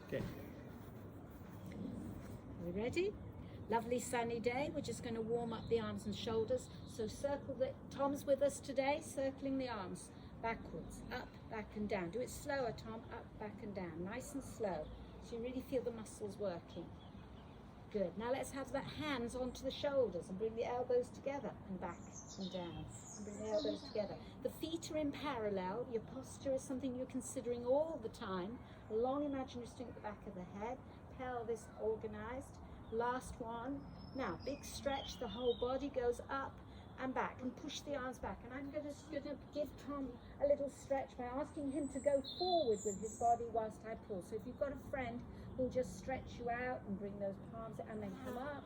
Okay. Are we ready? Lovely sunny day. We're just going to warm up the arms and shoulders. So circle the, Tom's with us today, circling the arms backwards, up, back and down. Do it slower, Tom, up, back and down, nice and slow. So you really feel the muscles working. Good. Now let's have the hands onto the shoulders and bring the elbows together and back and down. And bring the elbows together. The feet are in parallel. Your posture is something you're considering all the time. A long imaginary string at the back of the head. Pelvis organized. Last one. Now big stretch. The whole body goes up and back, and push the arms back. And I'm gonna give Tom a little stretch by asking him to go forward with his body whilst I pull. So if you've got a friend who'll just stretch you out and bring those palms and then come up.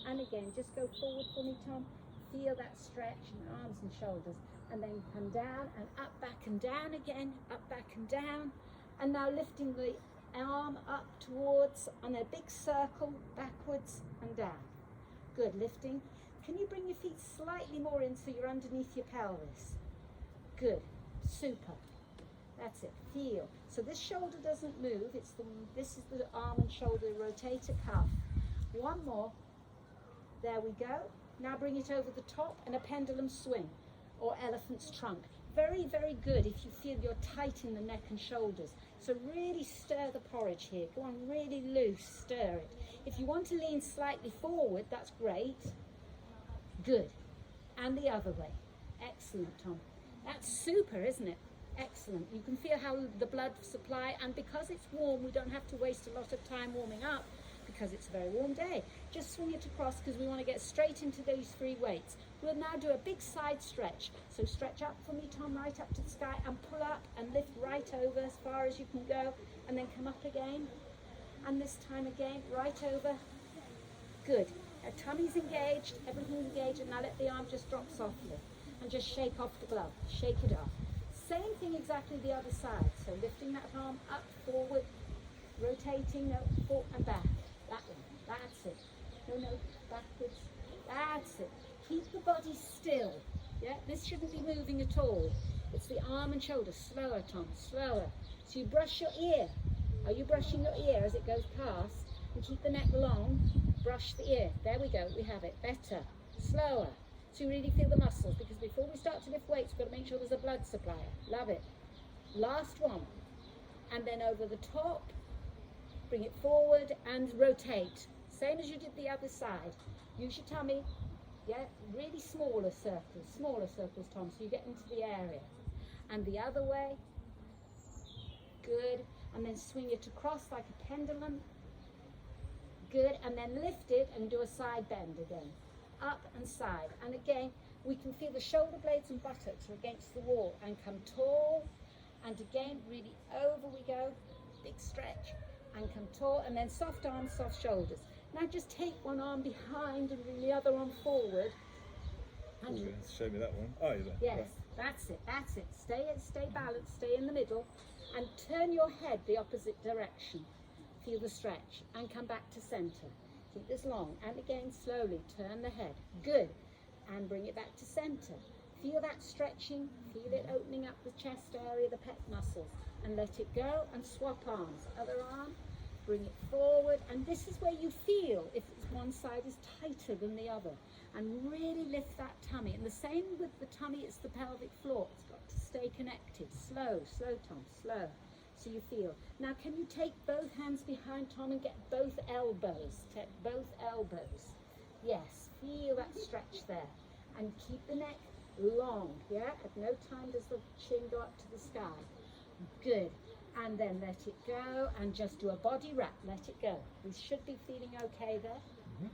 And again, just go forward for me, Tom. Feel that stretch in arms and shoulders. And then come down and up, back and down again, up, back and down. And now lifting the arm up towards, on a big circle, backwards and down. Good, lifting. Can you bring your feet slightly more in so you're underneath your pelvis? Good, super. That's it, feel. So this shoulder doesn't move, this is the arm and shoulder rotator cuff. One more, there we go. Now bring it over the top and a pendulum swing or elephant's trunk. Very, very good if you feel you're tight in the neck and shoulders. So really stir the porridge here. Go on, really loose, stir it. If you want to lean slightly forward, that's great. Good. And the other way. Excellent, Tom. That's super, isn't it? Excellent. You can feel how the blood supply, and because it's warm, we don't have to waste a lot of time warming up because it's a very warm day. Just swing it across because we want to get straight into those three weights. We'll now do a big side stretch. So stretch up for me, Tom, right up to the sky, and pull up and lift right over as far as you can go, and then come up again. And this time again, right over. Good. Our tummy's engaged, everything's engaged, and now let the arm just drop softly and just shake off the glove, shake it off. Same thing exactly the other side. So lifting that arm up, forward, rotating, no, forward and back. That one, that's it. No, backwards, that's it. Keep the body still. Yeah, this shouldn't be moving at all. It's the arm and shoulder. Slower, Tom, slower. So you brush your ear. Are you brushing your ear as it goes past? And keep the neck long. Brush the ear. There we go. We have it. Better. Slower. So you really feel the muscles, because before we start to lift weights, we've got to make sure there's a blood supply. Love it. Last one. And then over the top. Bring it forward and rotate. Same as you did the other side. Use your tummy. Yeah, really smaller circles, Tom, so you get into the area. And the other way. Good. And then swing it across like a pendulum. Good. And then lift it and do a side bend again. Up and side. And again, we can feel the shoulder blades and buttocks are against the wall, and come tall. And again, really over we go. Big stretch. And come tall. And then soft arms, soft shoulders. Now just take one arm behind and bring the other arm forward. And you're going to show me that one. Oh, you're there. Yes, Right. that's it, that's it. Stay balanced, stay in the middle, and turn your head the opposite direction. Feel the stretch, and come back to center. Keep this long, and again slowly turn the head. Good, and bring it back to center. Feel that stretching, feel it opening up the chest area, the pec muscles, and let it go, and swap arms. Other arm. Bring it forward, and this is where you feel if one side is tighter than the other, and really lift that tummy. And the same with the tummy, it's the pelvic floor. It's got to stay connected. Slow, Tom, slow. So you feel. Now can you take both hands behind Tom and get both elbows? Take both elbows. Yes, feel that stretch there. And keep the neck long, yeah? At no time does the chin go up to the sky. Good. And then let it go, and just do a body wrap. Let it go. We should be feeling okay there.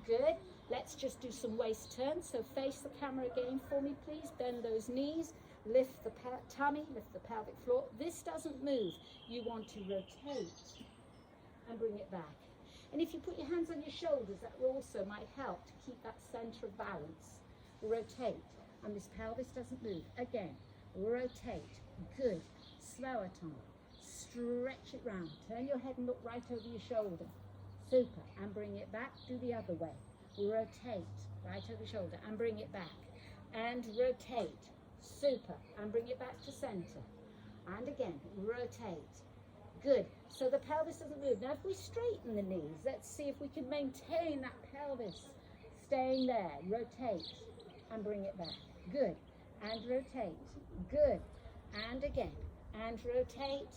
Good. Let's just do some waist turns. So face the camera again for me, please. Bend those knees. Lift the tummy, lift the pelvic floor. This doesn't move. You want to rotate and bring it back. And if you put your hands on your shoulders, that also might help to keep that center of balance. Rotate. And this pelvis doesn't move. Again, rotate. Good. Slower, Tom. Stretch it round. Turn your head and look right over your shoulder. Super. And bring it back. Do the other way. Rotate. Right over your shoulder. And bring it back. And rotate. Super. And bring it back to center. And again, rotate. Good. So the pelvis doesn't move. Now if we straighten the knees, let's see if we can maintain that pelvis staying there. Rotate and bring it back. Good. And rotate. Good. And again. And rotate.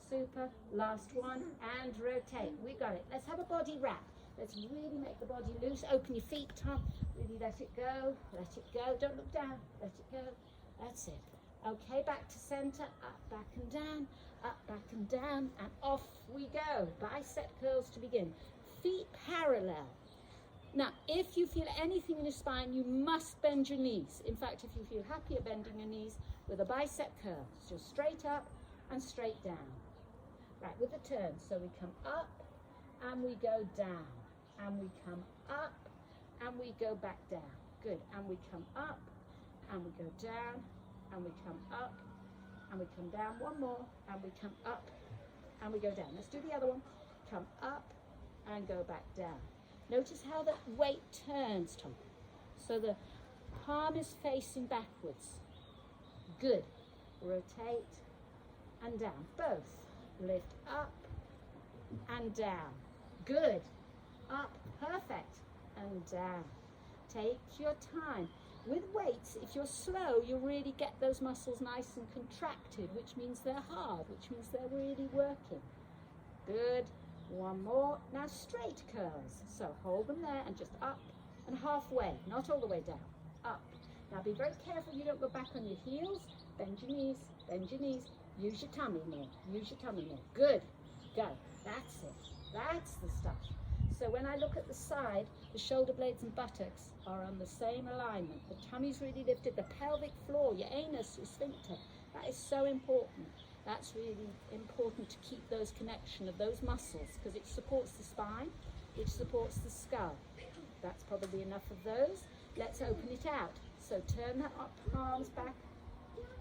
Super. Last one. And rotate. We got it. Let's have a body wrap. Let's really make the body loose. Open your feet, Tom. Really let it go. Let it go. Don't look down. Let it go. That's it. Okay, back to center. Up, back and down. Up, back and down. And off we go. Bicep curls to begin. Feet parallel. Now, if you feel anything in your spine, you must bend your knees. In fact, if you feel happy at bending your knees with a bicep curl, so straight up and straight down. Right, with the turn. So we come up and we go down. And we come up and we go back down. Good. And we come up and we go down and we come up and we come down. One more and we come up and we go down. Let's do the other one. Come up and go back down. Notice how the weight turns, Tom. So the palm is facing backwards. Good. Rotate and down. Both. Lift up and down. Good. Up. Perfect. And down. Take your time. With weights, if you're slow, you'll really get those muscles nice and contracted, which means they're hard, which means they're really working. Good. One more. Now straight curls. So hold them there and just up and halfway, not all the way down. Up. Now be very careful you don't go back on your heels. Bend your knees. Bend your knees. Use your tummy more. Use your tummy more. Good. Go. That's it. That's the stuff. So when I look at the side, the shoulder blades and buttocks are on the same alignment. The tummy's really lifted. The pelvic floor, your anus, your sphincter, that is so important. That's really important to keep those connection of those muscles because it supports the spine, which supports the skull. That's probably enough of those. Let's open it out. So turn that up, palms back,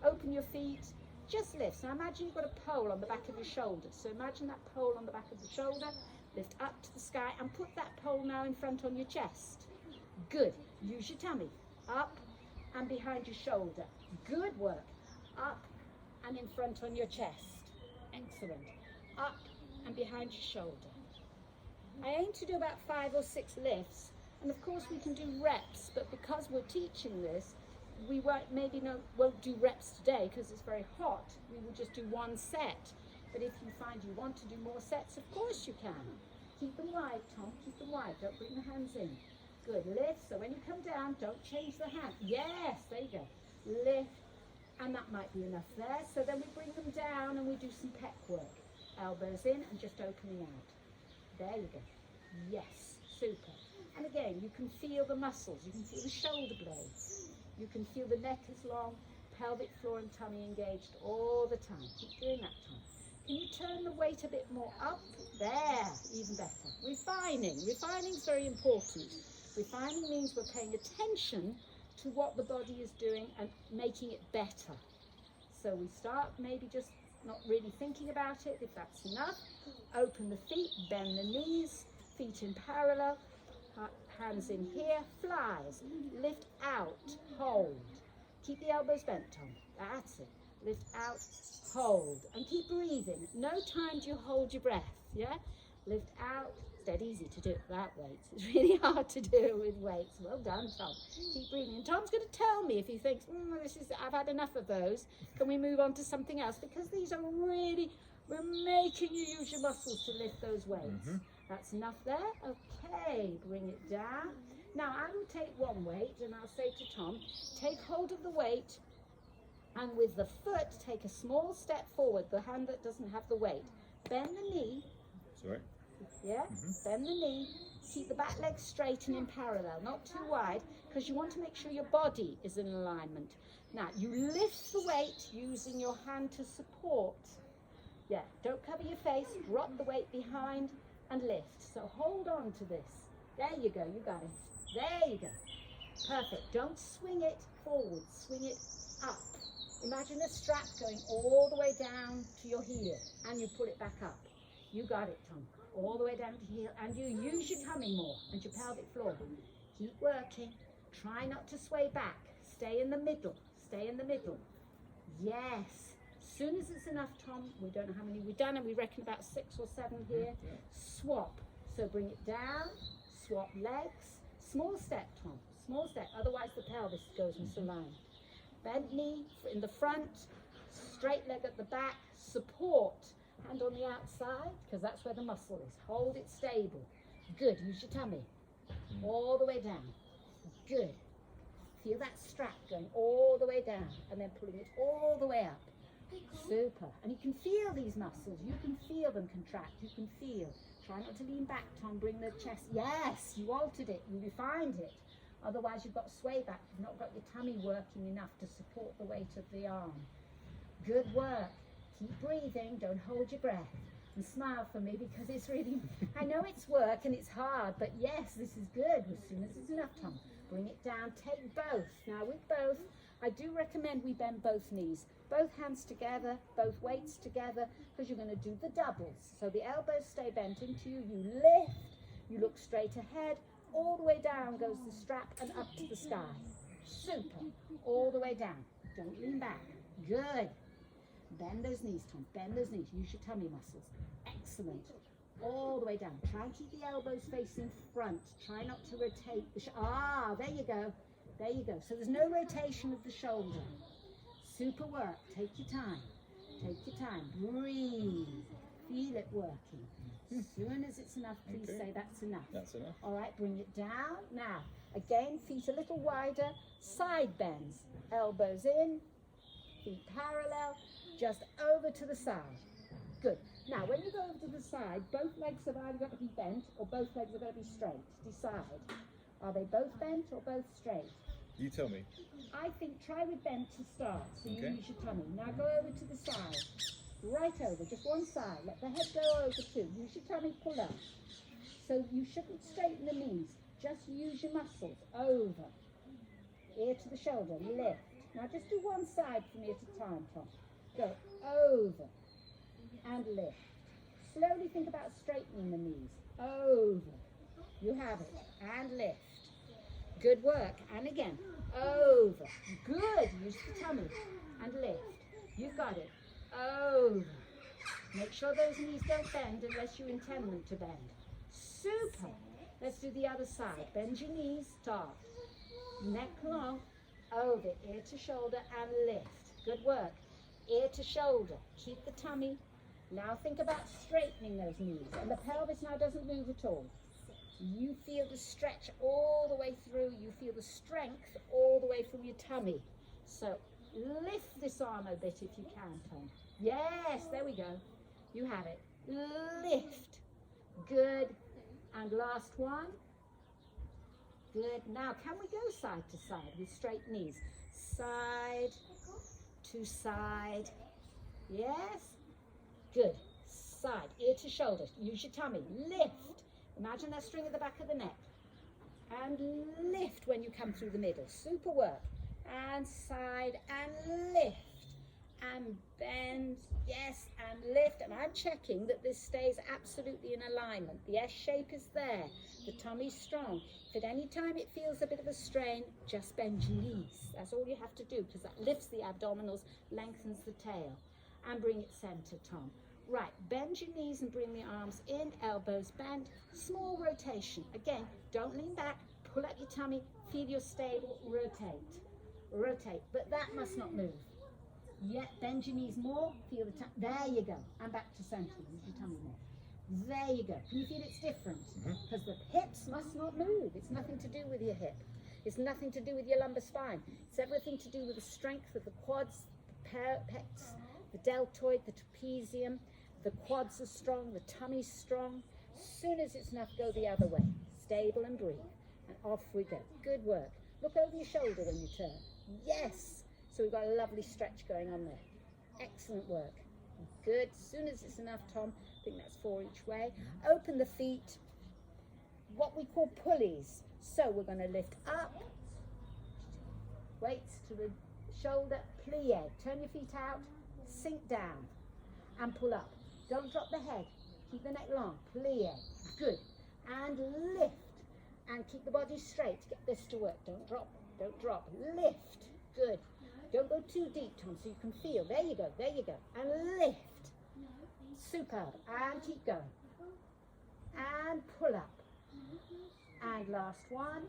open your feet, just lift. So imagine you've got a pole on the back of your shoulder. So imagine that pole on the back of the shoulder, lift up to the sky and put that pole now in front on your chest. Good. Use your tummy. Up and behind your shoulder. Good work. Up and in front on your chest. Excellent. Up and behind your shoulder. I aim to do about 5 or 6 lifts, and of course we can do reps, but because we're teaching this, we won't do reps today because it's very hot. We will just do 1 set. But if you find you want to do more sets, of course you can. Keep them wide, Tom. Keep them wide. Don't bring the hands in. Good. Lift. So when you come down, don't change the hand. Yes, there you go. Lift. And that might be enough there. So then we bring them down and we do some pec work. Elbows in and just opening out. There you go. Yes. Super. And again, you can feel the muscles. You can feel the shoulder blades. You can feel the neck is long, pelvic floor and tummy engaged all the time. Keep doing that, Tom. Can you turn the weight a bit more up? There, even better. Refining. Refining is very important. Refining means we're paying attention to what the body is doing and making it better. So we start maybe just not really thinking about it, if that's enough. Open the feet, bend the knees, feet in parallel, hands in here, flies. Lift out, hold. Keep the elbows bent, Tom. That's it. Lift out, hold, and keep breathing. No time do you hold your breath, yeah? Lift out. It's dead easy to do it without weights. It's really hard to do it with weights. Well done, Tom. Keep breathing. And Tom's going to tell me if he thinks, I've had enough of those. Can we move on to something else? Because these are really, we're making you use your muscles to lift those weights. That's enough there. Okay, bring it down. Now I will take one weight and I'll say to Tom, take hold of the weight and with the foot, take a small step forward, the hand that doesn't have the weight. Bend the knee. Sorry. Yeah, bend the knee. Keep the back leg straight and in parallel, not too wide, because you want to make sure your body is in alignment. Now, you lift the weight using your hand to support. Yeah, don't cover your face, drop the weight behind and lift. So hold on to this. There you go, you got it. There you go. Perfect. Don't swing it forward, swing it up. Imagine a strap going all the way down to your heel and you pull it back up. You got it, Tom. All the way down to heel, and you use your tummy more and your pelvic floor. Keep working. Try not to sway back. Stay in the middle. Stay in the middle. Yes. Soon as it's enough, Tom, we don't know how many we've done, and we reckon about 6 or 7 here. Yeah. Swap. So bring it down, swap legs. Small step, Tom, small step. Otherwise the pelvis goes misaligned. Bent knee in the front, straight leg at the back, support. Hand on the outside, because that's where the muscle is. Hold it stable. Good. Use your tummy. All the way down. Good. Feel that strap going all the way down and then pulling it all the way up. Super. And you can feel these muscles. You can feel them contract. You can feel. Try not to lean back, Tom. Bring the chest. Yes, you altered it. You refined it. Otherwise, you've got to sway back. You've not got your tummy working enough to support the weight of the arm. Good work. Keep breathing. Don't hold your breath. And smile for me, because it's really, I know it's work and it's hard, but yes, this is good. As soon as it's enough, Tom, bring it down. Take both. Now with both, I do recommend we bend both knees. Both hands together, both weights together, because you're going to do the doubles. So the elbows stay bent into you. You lift. You look straight ahead. All the way down goes the strap and up to the sky. Super. All the way down. Don't lean back. Good. Bend those knees, Tom. Bend those knees. Use your tummy muscles. Excellent. All the way down. Try and keep the elbows facing front. Try not to rotate the there you go. There you go. So there's no rotation of the shoulder. Super work. Take your time. Take your time. Breathe. Feel it working. As soon as it's enough, please say that's enough. That's enough. All right, bring it down. Now, again, feet a little wider. Side bends. Elbows in. Feet parallel. Just over to the side. Good. Now, when you go over to the side, both legs have either got to be bent or both legs have got to be straight. Decide. Are they both bent or both straight? You tell me. I think try with bent to start, so you Okay. use your tummy. Now go over to the side. Right over, just one side. Let the head go over too. Use your tummy, pull up. So you shouldn't straighten the knees. Just use your muscles. Over. Ear to the shoulder. Lift. Now just do one side from here to time, Tom. Go over and lift. Slowly think about straightening the knees. Over. You have it. And lift. Good work. And again. Over. Good. Use the tummy. And lift. You've got it. Over. Make sure those knees don't bend unless you intend them to bend. Super. Let's do the other side. Bend your knees. Start. Neck long. Over. Ear to shoulder and lift. Good work. Ear to shoulder. Keep the tummy. Now think about straightening those knees. And the pelvis now doesn't move at all. You feel the stretch all the way through. You feel the strength all the way from your tummy. So lift this arm a bit if you can, Tom. Yes, there we go. You have it. Lift. Good. And last one. Good. Now, can we go side to side with straight knees? Side to side. Yes. Good. Side. Ear to shoulder. Use your tummy. Lift. Imagine that string at the back of the neck. And lift when you come through the middle. Super work. And side and lift. And bend. Yes. And lift. And I'm checking that this stays absolutely in alignment. The S shape is there. The tummy's strong. If at any time it feels a bit of a strain, just bend your knees. That's all you have to do, because that lifts the abdominals, lengthens the tail. And bring it center, Tom. Right, bend your knees and bring the arms in, elbows bent, small rotation. Again, don't lean back, pull up your tummy, feel your stable, rotate. Rotate, but that must not move. Yet, bend your knees more, feel the tummy. There you go. And back to center, use your tummy more. There you go. Can you feel it's different? Because the hips must not move. It's nothing to do with your hip. It's nothing to do with your lumbar spine. It's everything to do with the strength of the quads, the pecs, the deltoid, the trapezium. The quads are strong, the tummy's strong. As soon as it's enough, go the other way. Stable and breathe. And off we go. Good work. Look over your shoulder when you turn. Yes. So we've got a lovely stretch going on there. Excellent work. Good. As soon as it's enough, Tom, I think that's 4 each way. Open the feet. What we call pulleys. So we're going to lift up. Weights to the shoulder. Plie. Turn your feet out. Sink down. And pull up. Don't drop the head. Keep the neck long. Plie. Good. And lift. And keep the body straight. Get this to work. Don't drop. Don't drop. Lift. Good. Don't go too deep, Tom, so you can feel. There you go, there you go. And lift. Superb. And keep going. And pull up. And last one.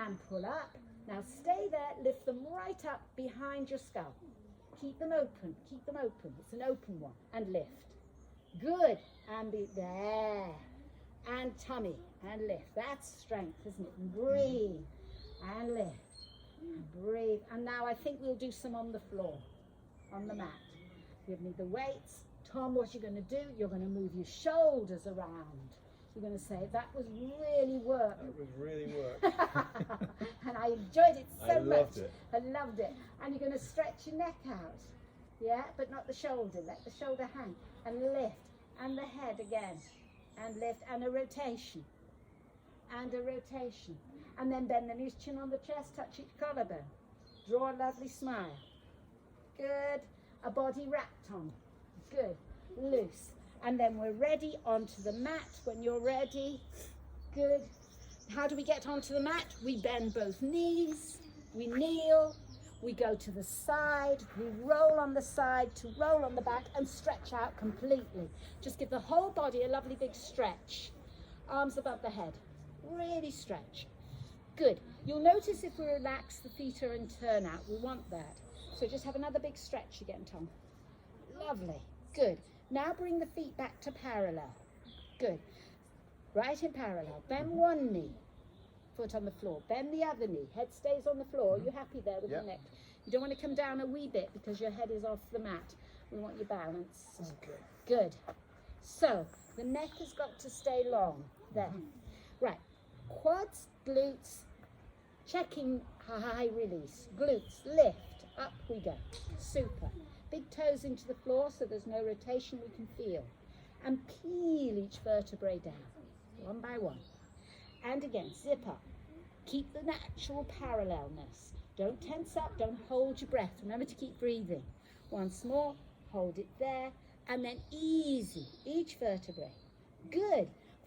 And pull up. Now stay there, lift them right up behind your skull. Keep them open, keep them open. It's an open one. And lift. Good. And be there. And tummy. And lift. That's strength, isn't it? And breathe. And lift. And breathe. And now I think we'll do some on the floor, on the mat. Give me the weights. Tom, what you're going to do, you're going to move your shoulders around. You're going to say, that was really work. That was really work. And I enjoyed it so much. I loved it. I loved it. And you're going to stretch your neck out. Yeah, but not the shoulder. Let the shoulder hang. And lift. And the head again. And lift. And a rotation. And a rotation. And then bend the knees, chin on the chest, touch each collarbone. Draw a lovely smile. Good. A body wrap, Tom. Good. Loose. And then we're ready onto the mat when you're ready. Good. How do we get onto the mat? We bend both knees. We kneel. We go to the side. We roll on the side to roll on the back and stretch out completely. Just give the whole body a lovely big stretch. Arms above the head. Really stretch. Good. You'll notice if we relax, the feet are in turn out. We want that. So just have another big stretch again, Tom. Lovely. Good. Now bring the feet back to parallel. Good. Right in parallel. Bend one knee. Foot on the floor. Bend the other knee. Head stays on the floor. Are you happy there with your neck? You don't want to come down a wee bit because your head is off the mat. We want your balance. Okay. Good. So the neck has got to stay long. There. Right. Quads, glutes, checking high release. Glutes, lift. Up we go. Super. Big toes into the floor so there's no rotation we can feel. And peel each vertebrae down, one by one. And again, zip up. Keep the natural parallelness. Don't tense up, don't hold your breath. Remember to keep breathing. Once more, hold it there. And then easy, each vertebrae. Good.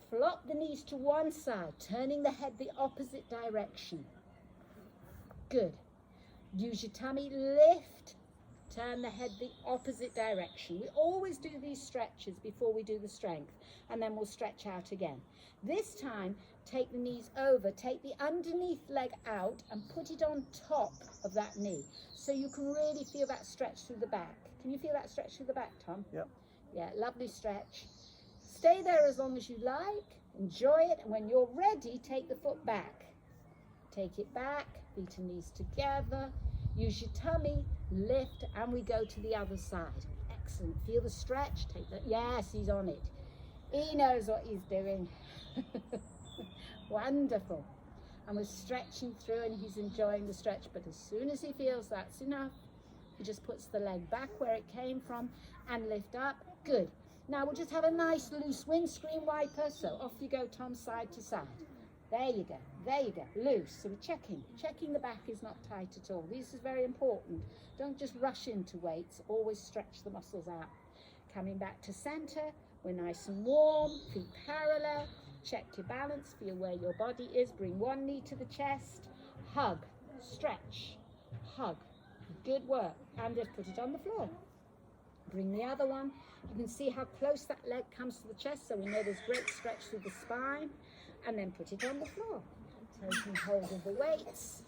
Flop the knees to one side, turning the head the opposite direction. Good. Use your tummy, lift. Turn the head the opposite direction. We always do these stretches before we do the strength, and then we'll stretch out again. This time, take the knees over, take the underneath leg out and put it on top of that knee, so you can really feel that stretch through the back. Can you feel that stretch through the back, Tom? Yep. Yeah, lovely stretch. Stay there as long as you like, enjoy it, and when you're ready, take the foot back. Take it back, feet and knees together. Use your tummy, lift, and we go to the other side. Excellent. Feel the stretch. Take that. Yes, he's on it. He knows what he's doing. Wonderful. And we're stretching through, and he's enjoying the stretch. But as soon as he feels that's enough, he just puts the leg back where it came from and lift up. Good. Now we'll just have a nice loose windscreen wiper. So off you go, Tom, side to side. There you go, there you go, loose. So we're checking the back is not tight at all. This is very important. Don't just rush into weights, always stretch the muscles out. Coming back to center, we're nice and warm, feet parallel. Check your balance, feel where your body is. Bring one knee to the chest, hug, stretch, hug. Good work, and just put it on the floor. Bring the other one. You can see how close that leg comes to the chest, so we know there's great stretch through the spine. And then put it on the floor. Taking hold of the weights.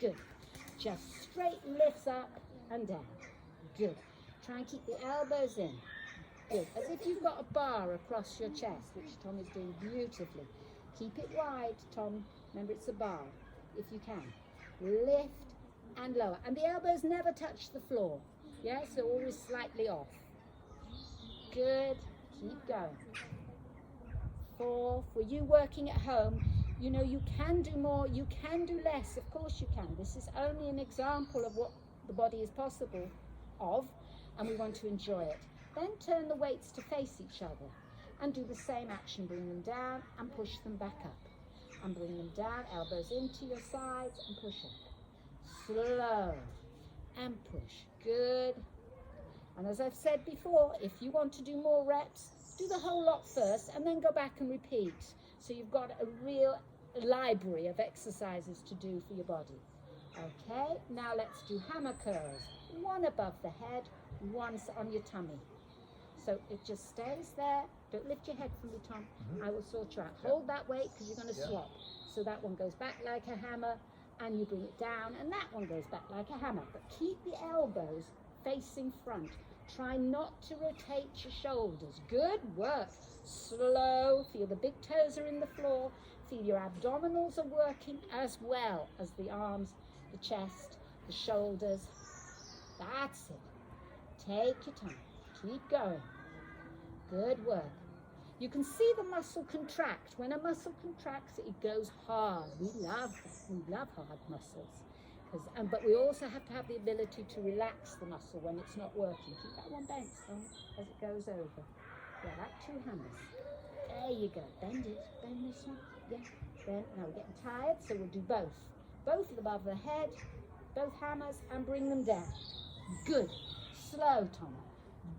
Good. Just straight lifts up and down. Good. Try and keep the elbows in. Good. As if you've got a bar across your chest, which Tom is doing beautifully. Keep it wide, Tom. Remember, it's a bar, if you can. Lift and lower. And the elbows never touch the floor. Yeah, so always slightly off. Good. Keep going. 4. For you working at home, you know you can do more, you can do less. Of course you can. This is only an example of what the body is possible of, and we want to enjoy it. Then turn the weights to face each other and do the same action. Bring them down and push them back up. And bring them down, elbows into your sides and push up. Slow and push. Good. And as I've said before, if you want to do more reps, do the whole lot first and then go back and repeat. So you've got a real library of exercises to do for your body. Okay, now let's do hammer curls. One above the head, one's on your tummy. So it just stays there. Don't lift your head from the Tom. I will sort you out. Hold that weight because you're going to swap. So that one goes back like a hammer and you bring it down, and that one goes back like a hammer. But keep the elbows facing front. Try not to rotate your shoulders. Good work. Slow. Feel the big toes are in the floor. Feel your abdominals are working as well as the arms, the chest, the shoulders. That's it. Take your time. Keep going. Good work. You can see the muscle contract. When a muscle contracts, it goes hard. We love hard muscles. But we also have to have the ability to relax the muscle when it's not working. Keep that one bent as it goes over. Yeah, like two hammers. There you go. Bend it. Bend this one. Yeah. Bend. Now we're getting tired, so we'll do both. Both above the head, both hammers, and bring them down. Good. Slow, Tom.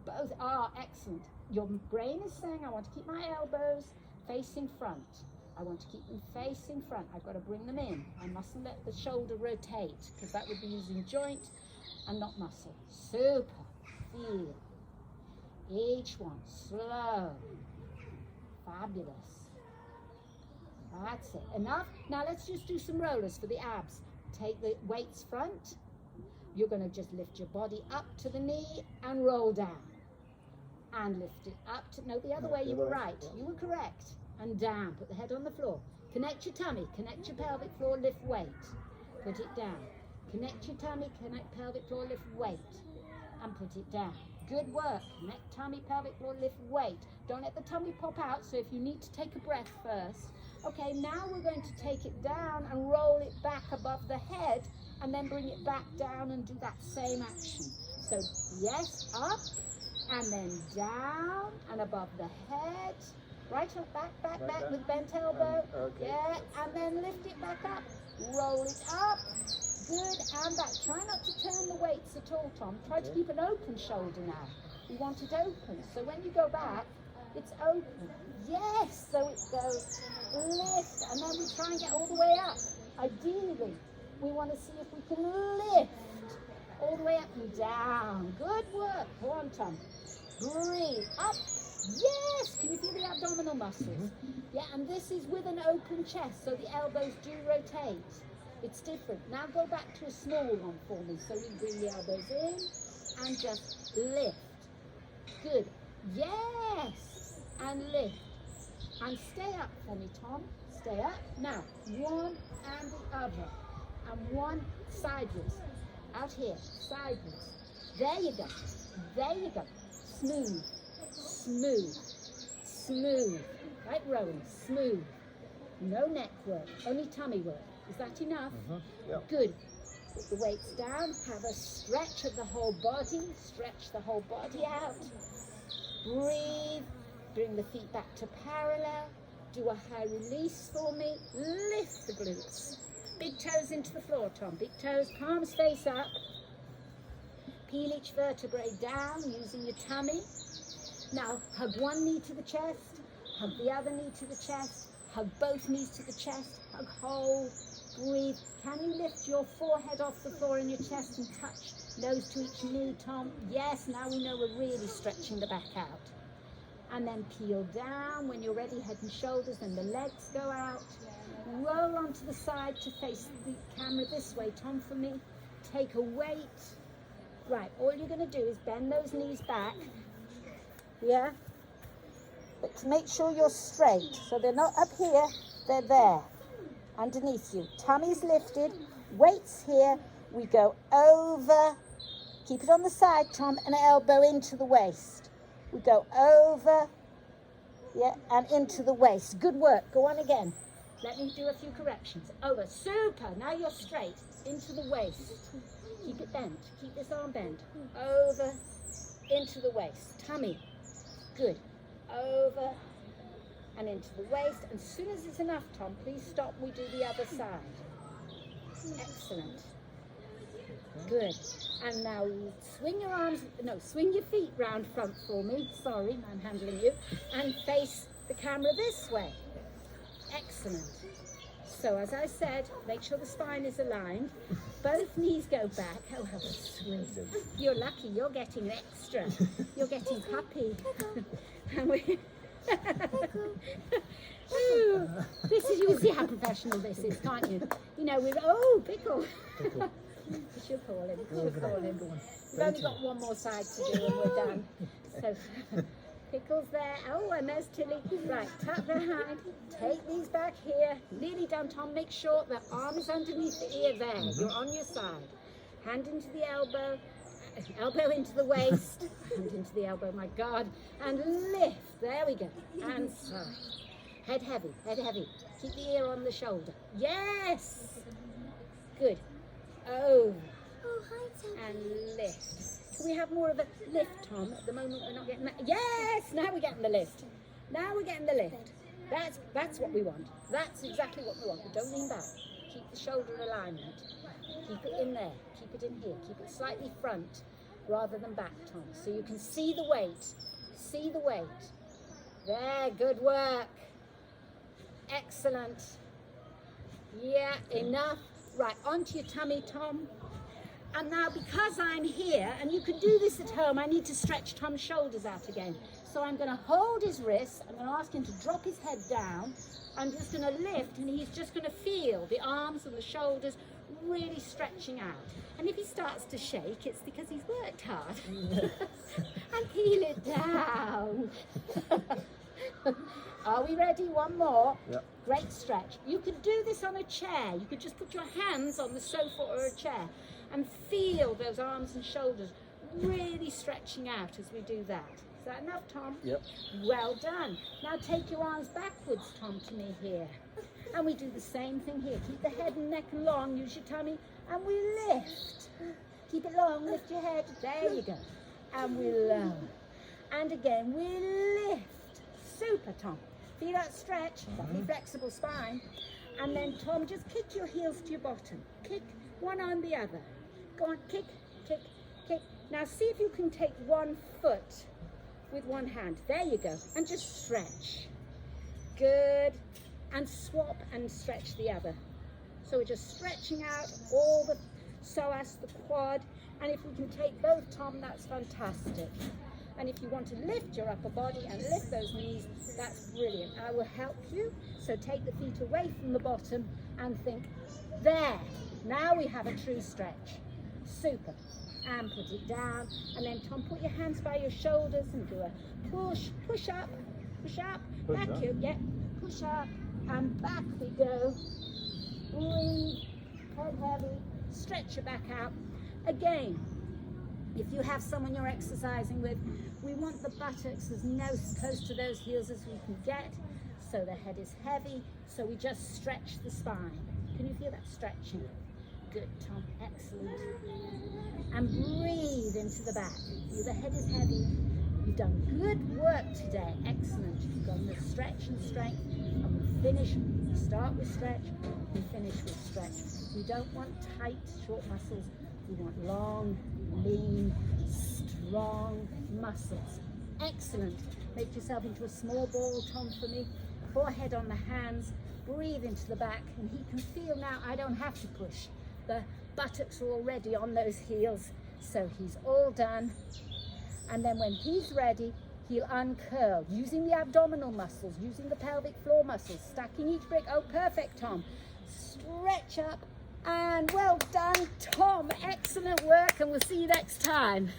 Both are excellent. Your brain is saying, I want to keep my elbows facing front. I want to keep them facing front. I've got to bring them in. I mustn't let the shoulder rotate because that would be using joint and not muscle. Super. Feel. Each one. Slow. Fabulous. That's it. Enough. Now let's just do some rollers for the abs. Take the weights front. You're going to just lift your body up to the knee and roll down. And lift it up to, no, the other way, you were right. You were correct. And down. Put the head on the floor. Connect your tummy. Connect your pelvic floor. Lift weight. Put it down. Connect your tummy. Connect pelvic floor. Lift weight. And put it down. Good work. Connect tummy, pelvic floor. Lift weight. Don't let the tummy pop out. So if you need to take a breath first. Okay, now we're going to take it down and roll it back above the head. And then bring it back down and do that same action. So yes, up. And then down and above the head. Right up, back with bent elbow. Okay. Yeah, and then lift it back up. Roll it up. Good, and back. Try not to turn the weights at all, Tom. Try to keep an open shoulder now. We want it open. So when you go back, it's open. Yes, so it goes lift. And then we try and get all the way up. Ideally, we want to see if we can lift all the way up and down. Good work. Go on, Tom. Breathe. Up. Yes. Can you feel the abdominal muscles? Yeah, and this is with an open chest, so the elbows do rotate. It's different. Now go back to a small one for me. So you bring the elbows in and just lift. Good. Yes. And lift. And stay up for me, Tom. Stay up. Now, one and the other. And one sideways. Out here. Sideways. There you go. There you go. Smooth. Smooth. Smooth. Like rowing. Smooth. No neck work. Only tummy work. Is that enough? Yep. Good. Put the weights down. Have a stretch of the whole body. Stretch the whole body out. Breathe. Bring the feet back to parallel. Do a high release for me. Lift the glutes. Big toes into the floor, Tom. Big toes. Palms face up. Peel each vertebrae down using your tummy. Now, hug one knee to the chest. Hug the other knee to the chest. Hug both knees to the chest. Hug, hold, breathe. Can you lift your forehead off the floor in your chest and touch nose to each knee, Tom? Yes, now we know we're really stretching the back out. And then peel down. When you're ready, head and shoulders, and the legs go out. Roll onto the side to face the camera this way, Tom, for me. Take a weight. Right, all you're going to do is bend those knees back. Yeah? But to make sure you're straight. So they're not up here, they're there. Underneath you. Tummy's lifted. Weights here. We go over. Keep it on the side, Tom, and elbow into the waist. We go over. Yeah, and into the waist. Good work. Go on again. Let me do a few corrections. Over. Super. Now you're straight. Into the waist. Keep it bent. Keep this arm bent. Over. Into the waist. Tummy. Good. Over. And into the waist. And as soon as it's enough, Tom, please stop. We do the other side. Excellent. Good. And now swing your arms. No, swing your feet round front for me. Sorry, I'm handling you. And face the camera this way. Excellent. So as I said, make sure the spine is aligned. Both knees go back. Oh, how sweet. You're lucky. You're getting extra. You're getting puppy. And we... Ooh, this is, you can see how professional this is, can't you? You know, with, oh, Pickle. She'll call him. She'll call him. We've only got one more side to do and we're done. So, Pickle's there. Oh, and there's Tilly. Right, tap behind. Take these back here. Nearly done, Tom. Make sure the arm is underneath the ear there. You're on your side. Hand into the elbow. Elbow into the waist. Hand into the elbow, my God. And lift. There we go. And side. Head heavy. Head heavy. Keep the ear on the shoulder. Yes. Good. Oh. And lift. Can we have more of a lift, Tom? At the moment we're not getting that. Yes! Now we're getting the lift. Now we're getting the lift. That's what we want. That's exactly what we want. We don't lean back. Keep the shoulder alignment. Keep it in there. Keep it in here. Keep it slightly front rather than back, Tom. So you can see the weight. See the weight. There, good work. Excellent. Yeah, enough. Right, onto your tummy, Tom. And now because I'm here, and you can do this at home, I need to stretch Tom's shoulders out again. So I'm going to hold his wrists, I'm going to ask him to drop his head down, I'm just going to lift, and he's just going to feel the arms and the shoulders really stretching out. And if he starts to shake, it's because he's worked hard. And heel it down. Are we ready? One more. Yep. Great stretch. You could do this on a chair. You could just put your hands on the sofa or a chair and feel those arms and shoulders really stretching out as we do that. Is that enough, Tom? Yep. Well done. Now take your arms backwards, Tom, to me here. And we do the same thing here. Keep the head and neck long, use your tummy, and we lift. Keep it long, lift your head. There you go. And we lower. And again, we lift. Super, Tom. Feel that stretch, lovely flexible spine. And then, Tom, just kick your heels to your bottom. Kick one on the other. Go on, kick, kick, kick. Now see if you can take one foot with one hand. There you go. And just stretch. Good. And swap and stretch the other. So we're just stretching out all the psoas, the quad. And if we can take both, Tom, that's fantastic. And if you want to lift your upper body and lift those knees, that's brilliant. I will help you. So take the feet away from the bottom and think, there. Now we have a true stretch. Super. And put it down. And then, Tom, put your hands by your shoulders and do a push, push up, back you, yeah, push up, and back we go. Breathe, head heavy, stretch your back out. Again, if you have someone you're exercising with, we want the buttocks as close to those heels as we can get, so the head is heavy, so we just stretch the spine. Can you feel that stretching? Good, Tom, excellent. And breathe into the back. The head is heavy. You've done good work today, excellent. You've gone with stretch and strength, and we finish, we start with stretch, we finish with stretch. We don't want tight, short muscles. We want long, lean, strong muscles. Excellent. Make yourself into a small ball, Tom, for me. Forehead on the hands. Breathe into the back. And he can feel now I don't have to push. The buttocks are already on those heels. So he's all done. And then when he's ready, he'll uncurl, using the abdominal muscles, using the pelvic floor muscles, stacking each brick. Oh, perfect, Tom. Stretch up. And well done, Tom. Excellent work, and we'll see you next time.